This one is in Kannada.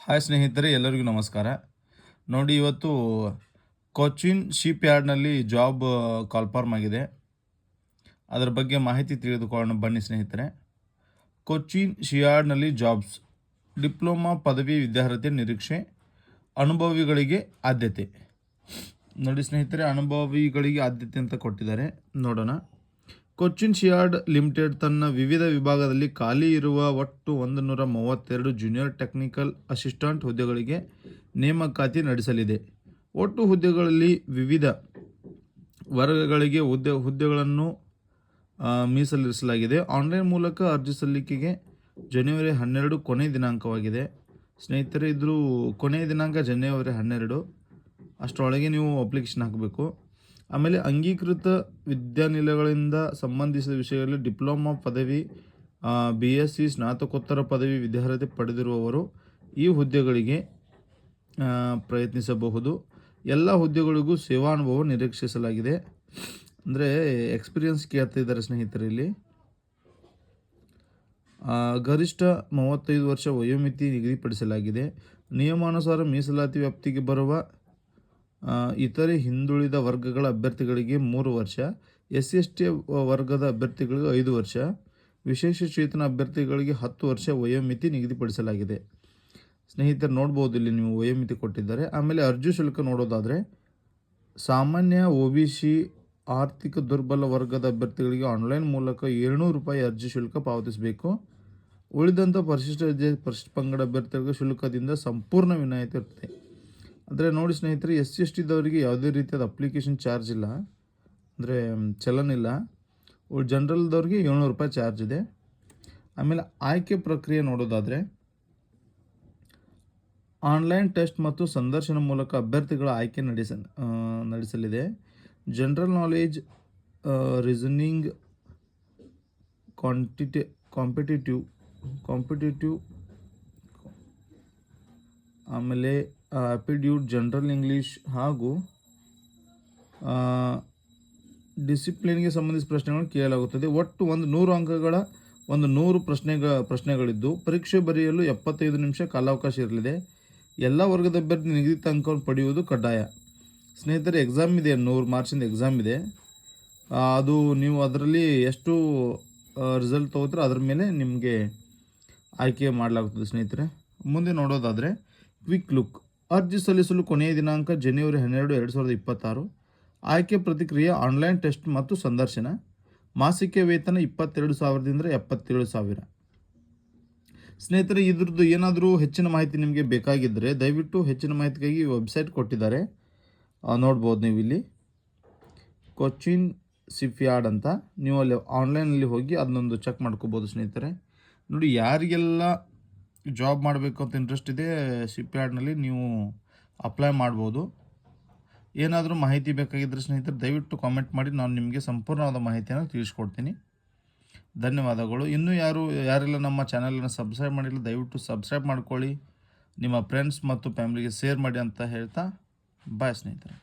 ಹಾಯ್ ಸ್ನೇಹಿತರೆ, ಎಲ್ಲರಿಗೂ ನಮಸ್ಕಾರ. ನೋಡಿ, ಇವತ್ತು ಕೊಚ್ಚಿನ್ ಶಿಪ್ ಯಾರ್ಡ್ನಲ್ಲಿ ಜಾಬ್ ಕಾಲ್ಫಾರ್ಮ್ ಆಗಿದೆ. ಅದರ ಬಗ್ಗೆ ಮಾಹಿತಿ ತಿಳಿದುಕೊಳ್ಳೋಣ ಬನ್ನಿ ಸ್ನೇಹಿತರೆ. ಕೊಚ್ಚಿನ್ ಶಿಯಾರ್ಡ್ನಲ್ಲಿ ಜಾಬ್ಸ್, ಡಿಪ್ಲೊಮಾ ಪದವಿ ವಿದ್ಯಾರ್ಹತೆ ನಿರೀಕ್ಷೆ, ಅನುಭವಿಗಳಿಗೆ ಆದ್ಯತೆ. ನೋಡಿ ಸ್ನೇಹಿತರೆ, ಅನುಭವಿಗಳಿಗೆ ಆದ್ಯತೆ ಅಂತ ಕೊಟ್ಟಿದ್ದಾರೆ. ನೋಡೋಣ. ಕೊಚ್ಚಿನ್ ಶಿಯಾರ್ಡ್ ಲಿಮಿಟೆಡ್ ತನ್ನ ವಿವಿಧ ವಿಭಾಗದಲ್ಲಿ ಖಾಲಿ ಇರುವ ಒಟ್ಟು 132 ಜೂನಿಯರ್ ಟೆಕ್ನಿಕಲ್ ಅಸಿಸ್ಟೆಂಟ್ ಹುದ್ದೆಗಳಿಗೆ ನೇಮಕಾತಿ ನಡೆಸಲಿದೆ. ಒಟ್ಟು ಹುದ್ದೆಗಳಲ್ಲಿ ವಿವಿಧ ವರ್ಗಗಳಿಗೆ ಹುದ್ದೆಗಳನ್ನು ಮೀಸಲಿರಿಸಲಾಗಿದೆ. ಆನ್ಲೈನ್ ಮೂಲಕ ಅರ್ಜಿ ಸಲ್ಲಿಕೆಗೆ ಜನವರಿ 12 ಕೊನೆಯ ದಿನಾಂಕವಾಗಿದೆ. ಸ್ನೇಹಿತರೆ, ಇದ್ರ ಕೊನೆಯ ದಿನಾಂಕ ಜನವರಿ 12. ಅಷ್ಟರೊಳಗೆ ನೀವು ಅಪ್ಲಿಕೇಶನ್ ಹಾಕಬೇಕು. ಆಮೇಲೆ ಅಂಗೀಕೃತ ವಿದ್ಯಾನಿಲಯಗಳಿಂದ ಸಂಬಂಧಿಸಿದ ವಿಷಯಗಳಲ್ಲಿ ಡಿಪ್ಲೊಮಾ ಪದವಿ, BSc ಸ್ನಾತಕೋತ್ತರ ಪದವಿ ವಿದ್ಯಾರ್ಹತೆ ಪಡೆದಿರುವವರು ಈ ಹುದ್ದೆಗಳಿಗೆ ಪ್ರಯತ್ನಿಸಬಹುದು. ಎಲ್ಲ ಹುದ್ದೆಗಳಿಗೂ ಸೇವಾನುಭವ ನಿರೀಕ್ಷಿಸಲಾಗಿದೆ. ಅಂದರೆ ಎಕ್ಸ್ಪೀರಿಯನ್ಸ್ ಕೇಳ್ತಿದ್ದಾರೆ ಸ್ನೇಹಿತರೆ. ಇಲ್ಲಿ ಗರಿಷ್ಠ 35 ವರ್ಷ ವಯೋಮಿತಿ ನಿಗದಿಪಡಿಸಲಾಗಿದೆ. ನಿಯಮಾನುಸಾರ ಮೀಸಲಾತಿ ವ್ಯಾಪ್ತಿಗೆ ಬರುವ ಇತರೆ ಹಿಂದುಳಿದ ವರ್ಗಗಳ ಅಭ್ಯರ್ಥಿಗಳಿಗೆ 3 ವರ್ಷ, SC/ST ವರ್ಗದ ಅಭ್ಯರ್ಥಿಗಳಿಗೆ 5 ವರ್ಷ, ವಿಶೇಷಚೇತನ ಅಭ್ಯರ್ಥಿಗಳಿಗೆ 10 ವರ್ಷ ವಯೋಮಿತಿ ನಿಗದಿಪಡಿಸಲಾಗಿದೆ. ಸ್ನೇಹಿತರು ನೋಡ್ಬೋದು, ಇಲ್ಲಿ ನೀವು ವಯೋಮಿತಿ ಕೊಟ್ಟಿದ್ದಾರೆ. ಆಮೇಲೆ ಅರ್ಜಿ ಶುಲ್ಕ ನೋಡೋದಾದರೆ, ಸಾಮಾನ್ಯ OBC ಆರ್ಥಿಕ ದುರ್ಬಲ ವರ್ಗದ ಅಭ್ಯರ್ಥಿಗಳಿಗೆ ಆನ್ಲೈನ್ ಮೂಲಕ 700 ರೂಪಾಯಿ ಅರ್ಜಿ ಶುಲ್ಕ ಪಾವತಿಸಬೇಕು. ಉಳಿದಂಥ ಪರಿಶಿಷ್ಟ ಪಂಗಡ ಅಭ್ಯರ್ಥಿಗಳಿಗೆ ಶುಲ್ಕದಿಂದ ಸಂಪೂರ್ಣ ವಿನಾಯಿತಿ ಇರ್ತದೆ. ಅಂದರೆ ನೋಡಿ ಸ್ನೇಹಿತರೆ, SC/ST ಯಾವುದೇ ರೀತಿಯಾದ ಅಪ್ಲಿಕೇಶನ್ ಚಾರ್ಜ್ ಇಲ್ಲ, ಅಂದರೆ ಚಲನ್ ಇಲ್ಲ. ಜನರಲ್ದವ್ರಿಗೆ 700 ರೂಪಾಯಿ ಚಾರ್ಜ್ ಇದೆ. ಆಮೇಲೆ ಆಯ್ಕೆ ಪ್ರಕ್ರಿಯೆ ನೋಡೋದಾದರೆ, ಆನ್ಲೈನ್ ಟೆಸ್ಟ್ ಮತ್ತು ಸಂದರ್ಶನ ಮೂಲಕ ಅಭ್ಯರ್ಥಿಗಳ ಆಯ್ಕೆ ನಡೆಸಲಿದೆ. ಜನರಲ್ ನಾಲೆಜ್, ರೀಸನಿಂಗ್, ಕಾಂಪಿಟೇಟಿವ್, ಆಮೇಲೆ ಆಪ್ಟಿಟ್ಯೂಡ್, ಜನರಲ್ ಇಂಗ್ಲೀಷ್ ಹಾಗೂ ಡಿಸಿಪ್ಲಿನ್ಗೆ ಸಂಬಂಧಿಸಿದ ಪ್ರಶ್ನೆಗಳನ್ನು ಕೇಳಲಾಗುತ್ತದೆ. ಒಟ್ಟು 100 ಅಂಕಗಳ 100 ಪ್ರಶ್ನೆಗಳಿದ್ದು ಪರೀಕ್ಷೆ ಬರೆಯಲು 75 ನಿಮಿಷ ಕಾಲಾವಕಾಶ ಇರಲಿದೆ. ಎಲ್ಲ ವರ್ಗದ ಅಭ್ಯರ್ಥಿ ನಿಗದಿತ ಅಂಕವನ್ನು ಪಡೆಯುವುದು ಕಡ್ಡಾಯ. ಸ್ನೇಹಿತರೆ, ಎಕ್ಸಾಮ್ ಇದೆ, 100 ಮಾರ್ಕ್ಸಿಂದ ಎಕ್ಸಾಮ್ ಇದೆ. ಅದು ನೀವು ಅದರಲ್ಲಿ ಎಷ್ಟು ರಿಸಲ್ಟ್ ತೊಗೋತೀರೋ ಅದ್ರ ಮೇಲೆ ನಿಮಗೆ ಆಯ್ಕೆ ಮಾಡಲಾಗುತ್ತದೆ. ಸ್ನೇಹಿತರೆ, ಮುಂದೆ ನೋಡೋದಾದರೆ ಕ್ವಿಕ್ ಲುಕ್. ಅರ್ಜಿ ಸಲ್ಲಿಸಲು ಕೊನೆಯ ದಿನಾಂಕ ಜನವರಿ 12, 2026. ಆಯ್ಕೆ ಪ್ರತಿಕ್ರಿಯೆ ಆನ್ಲೈನ್ ಟೆಸ್ಟ್ ಮತ್ತು ಸಂದರ್ಶನ. ಮಾಸಿಕ ವೇತನ 22,000ದಿಂದ 77,000. ಸ್ನೇಹಿತರೆ, ಇದ್ರದ್ದು ಏನಾದರೂ ಹೆಚ್ಚಿನ ಮಾಹಿತಿ ನಿಮಗೆ ಬೇಕಾಗಿದ್ದರೆ ದಯವಿಟ್ಟು ಹೆಚ್ಚಿನ ಮಾಹಿತಿಗಾಗಿ ವೆಬ್ಸೈಟ್ ಕೊಟ್ಟಿದ್ದಾರೆ, ನೋಡ್ಬೋದು ನೀವು ಇಲ್ಲಿ. ಕೊಚ್ಚಿನ್ ಶಿಪ್ಯಾರ್ಡ್ ಅಂತ ನೀವು ಅಲ್ಲಿ ಆನ್ಲೈನಲ್ಲಿ ಹೋಗಿ ಅದನ್ನೊಂದು ಚೆಕ್ ಮಾಡ್ಕೋಬೋದು. ಸ್ನೇಹಿತರೆ ನೋಡಿ, ಯಾರಿಗೆಲ್ಲ ಜಾಬ್ ಮಾಡಬೇಕು ಅಂತ ಇಂಟ್ರೆಸ್ಟ್ ಇದೆ ಶಿಪ್ಯಾರ್ಡ್ನಲ್ಲಿ ನೀವು ಅಪ್ಲೈ ಮಾಡ್ಬೋದು. ಏನಾದರೂ ಮಾಹಿತಿ ಬೇಕಾಗಿದ್ದರೆ ಸ್ನೇಹಿತರೆ ದಯವಿಟ್ಟು ಕಾಮೆಂಟ್ ಮಾಡಿ, ನಾನು ನಿಮಗೆ ಸಂಪೂರ್ಣವಾದ ಮಾಹಿತಿಯನ್ನು ತಿಳಿಸ್ಕೊಡ್ತೀನಿ. ಧನ್ಯವಾದಗಳು. ಇನ್ನೂ ಯಾರೆಲ್ಲ ನಮ್ಮ ಚಾನಲನ್ನು ಸಬ್ಸ್ಕ್ರೈಬ್ ಮಾಡಿಲ್ಲ ದಯವಿಟ್ಟು ಸಬ್ಸ್ಕ್ರೈಬ್ ಮಾಡ್ಕೊಳ್ಳಿ. ನಿಮ್ಮ ಫ್ರೆಂಡ್ಸ್ ಮತ್ತು ಫ್ಯಾಮಿಲಿಗೆ ಶೇರ್ ಮಾಡಿ ಅಂತ ಹೇಳ್ತಾ ಬಾಯ್ ಸ್ನೇಹಿತರೆ.